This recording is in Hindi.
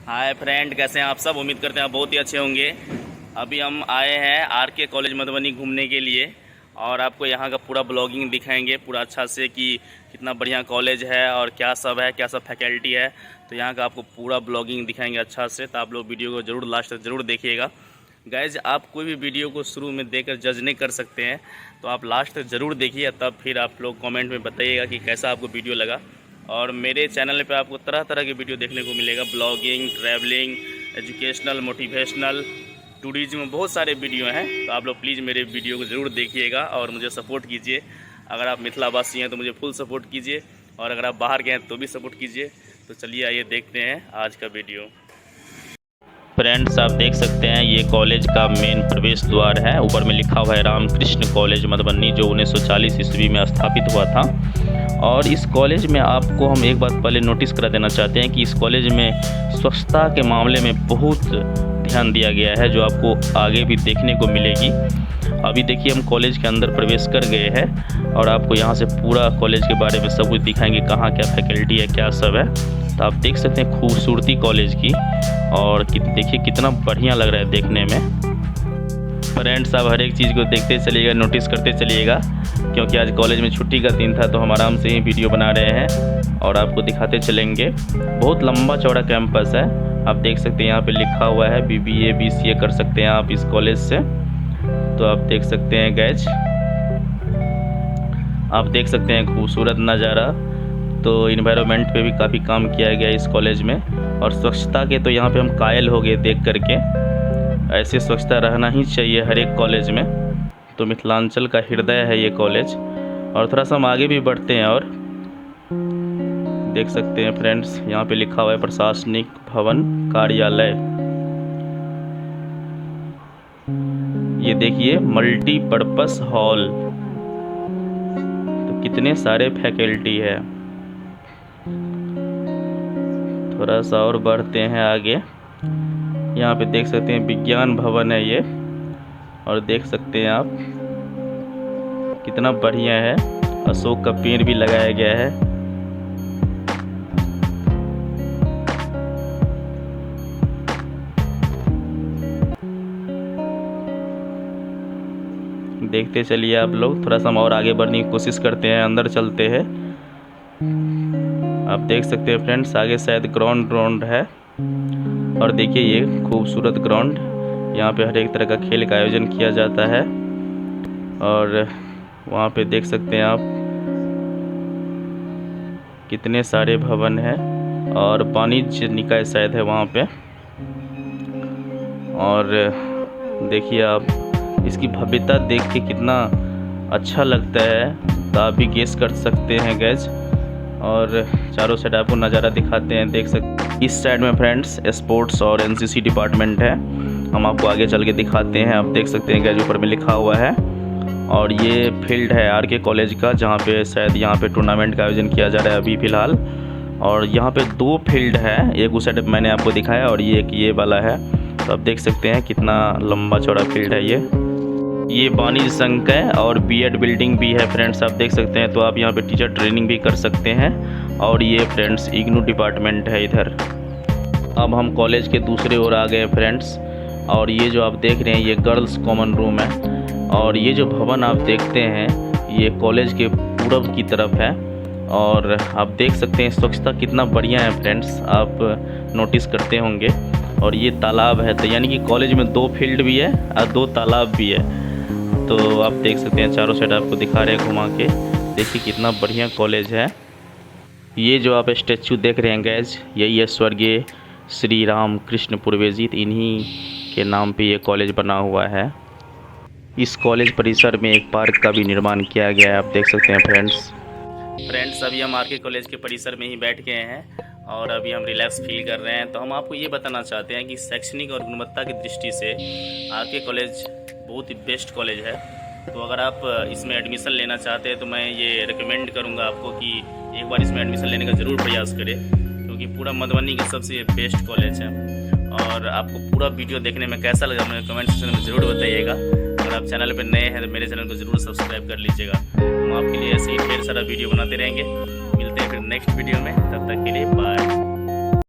हाय फ्रेंड, कैसे हैं आप सब। उम्मीद करते हैं आप बहुत ही अच्छे होंगे। अभी हम आए हैं आरके कॉलेज मधुबनी घूमने के लिए और आपको यहाँ का पूरा ब्लॉगिंग दिखाएंगे पूरा अच्छा से कि कितना बढ़िया कॉलेज है और क्या सब है, क्या सब फैकल्टी है। तो यहाँ का आपको पूरा ब्लॉगिंग दिखाएंगे अच्छा से। तो आप लोग वीडियो को ज़रूर लास्ट तक ज़रूर देखिएगा। गाइज, आप कोई भी वीडियो को शुरू में देखकर जज नहीं कर सकते हैं, तो आप लास्ट तक ज़रूर देखिए, तब फिर आप लोग कमेंट में बताइएगा कि कैसा आपको वीडियो लगा। और मेरे चैनल पे आपको तरह तरह के वीडियो देखने को मिलेगा, blogging, travelling, educational, motivational, tourism, बहुत सारे वीडियो हैं। तो आप लोग प्लीज़ मेरे वीडियो को ज़रूर देखिएगा और मुझे सपोर्ट कीजिए। अगर आप मिथिलावासी हैं तो मुझे फुल सपोर्ट कीजिए, और अगर आप बाहर गए हैं तो भी सपोर्ट कीजिए। तो चलिए आइए देखते हैं आज का वीडियो। फ्रेंड्स, आप देख सकते हैं ये कॉलेज का मेन प्रवेश द्वार है। ऊपर में लिखा हुआ है रामकृष्ण कॉलेज मधुबनी, जो 1940 ईस्वी में स्थापित हुआ था। और इस कॉलेज में आपको हम एक बात पहले नोटिस करा देना चाहते हैं कि इस कॉलेज में स्वच्छता के मामले में बहुत ध्यान दिया गया है, जो आपको आगे भी देखने को मिलेगी। अभी देखिए, हम कॉलेज के अंदर प्रवेश कर गए हैं और आपको यहाँ से पूरा कॉलेज के बारे में सब कुछ दिखाएंगे, कहाँ क्या फैकल्टी है, क्या सब है। तो आप देख सकते हैं खूबसूरती कॉलेज की, और देखिए कितना बढ़िया लग रहा है देखने में। फ्रेंड्स, आप हर एक चीज़ को देखते चलिएगा, नोटिस करते चलिएगा, क्योंकि आज कॉलेज में छुट्टी का दिन था तो हम आराम से ही वीडियो बना रहे हैं और आपको दिखाते चलेंगे। बहुत लंबा चौड़ा कैंपस है। आप देख सकते हैं यहाँ पे लिखा हुआ है BBA BCA कर सकते हैं आप इस कॉलेज से। तो आप देख सकते हैं गैज, आप देख सकते हैं खूबसूरत नज़ारा। तो इन्वायरमेंट पे भी काफ़ी काम किया गया इस कॉलेज में, और स्वच्छता के तो यहाँ पे हम कायल हो गए देख करके। ऐसे स्वच्छता रहना ही चाहिए हर एक कॉलेज में। तो मिथिलांचल का हृदय है ये कॉलेज। और थोड़ा सा हम आगे भी बढ़ते हैं और देख सकते हैं फ्रेंड्स, यहाँ पे लिखा हुआ है प्रशासनिक भवन कार्यालय। ये देखिए मल्टीपर्पस हॉल। तो कितने सारे फैकल्टी है। थोड़ा सा और बढ़ते हैं आगे। यहाँ पे देख सकते हैं विज्ञान भवन है ये, और देख सकते हैं आप कितना बढ़िया है। अशोक का पेड़ भी लगाया गया है। देखते चलिए आप लोग। थोड़ा सा हम और आगे बढ़ने की कोशिश करते हैं, अंदर चलते हैं। आप देख सकते हैं फ्रेंड्स, आगे शायद ग्राउंड है। और देखिए ये खूबसूरत ग्राउंड, यहाँ पे हर एक तरह का खेल का आयोजन किया जाता है। और वहाँ पे देख सकते हैं आप कितने सारे भवन हैं, और वाणिज्य निकाय शायद है वहाँ पे। और देखिए आप इसकी भव्यता देख के कितना अच्छा लगता है, तो आप भी गेस कर सकते हैं गैज। और चारों साइड आपको नज़ारा दिखाते हैं, देख सकते हैं। इस साइड में फ्रेंड्स स्पोर्ट्स और NCC डिपार्टमेंट है, हम आपको आगे चल के दिखाते हैं। आप देख सकते हैं गैज, ऊपर में लिखा हुआ है। और ये फील्ड है आरके कॉलेज का, जहाँ पे शायद यहाँ पे टूर्नामेंट का आयोजन किया जा रहा है अभी फ़िलहाल। और यहाँ पे 2 फील्ड है, एक उस साइड मैंने आपको दिखाया और ये वाला है। तो आप देख सकते हैं कितना लंबा चौड़ा फील्ड है ये वाणिज्य संघ है, और B.Ed बिल्डिंग भी है फ्रेंड्स, आप देख सकते हैं। तो आप यहाँ पे टीचर ट्रेनिंग भी कर सकते हैं। और ये फ्रेंड्स इग्नू डिपार्टमेंट है इधर। अब हम कॉलेज के दूसरे ओर आ गए फ्रेंड्स, और ये जो आप देख रहे हैं ये गर्ल्स कॉमन रूम है। और ये जो भवन आप देखते हैं ये कॉलेज के पूरब की तरफ है। और आप देख सकते हैं स्वच्छता कितना बढ़िया है फ्रेंड्स, आप नोटिस करते होंगे। और ये तालाब है, तो यानी कि कॉलेज में 2 फील्ड भी है और 2 तालाब भी है। तो आप देख सकते हैं, चारों साइड आपको दिखा रहे हैं घुमा के। देखिए कितना बढ़िया कॉलेज है। ये जो आप स्टैचू देख रहे हैं गैज, यही है स्वर्गीय श्री रामकृष्ण पूर्वे जी। इन्हीं के नाम पे ये कॉलेज बना हुआ है। इस कॉलेज परिसर में एक पार्क का भी निर्माण किया गया है, आप देख सकते हैं फ्रेंड्स। अभी हम आरके कॉलेज के परिसर में ही बैठ गए हैं और अभी हम रिलैक्स फील कर रहे हैं। तो हम आपको ये बताना चाहते हैं कि शैक्षणिक और गुणवत्ता की दृष्टि से आरके कॉलेज बहुत ही बेस्ट कॉलेज है। तो अगर आप इसमें एडमिशन लेना चाहते हैं तो मैं ये रिकमेंड करूँगा आपको कि एक बार इसमें एडमिशन लेने का ज़रूर प्रयास करें, क्योंकि पूरा मधुबनी का सबसे बेस्ट कॉलेज है। और आपको पूरा वीडियो देखने में कैसा लगा मुझे कमेंट सेक्शन में ज़रूर बताइएगा। अगर आप चैनल पर नए हैं तो मेरे चैनल को ज़रूर सब्सक्राइब कर लीजिएगा। हम आपके लिए ऐसे ही ढेर सारा वीडियो बनाते रहेंगे। मिलते हैं फिर नेक्स्ट वीडियो में, तब तक के लिए बाय।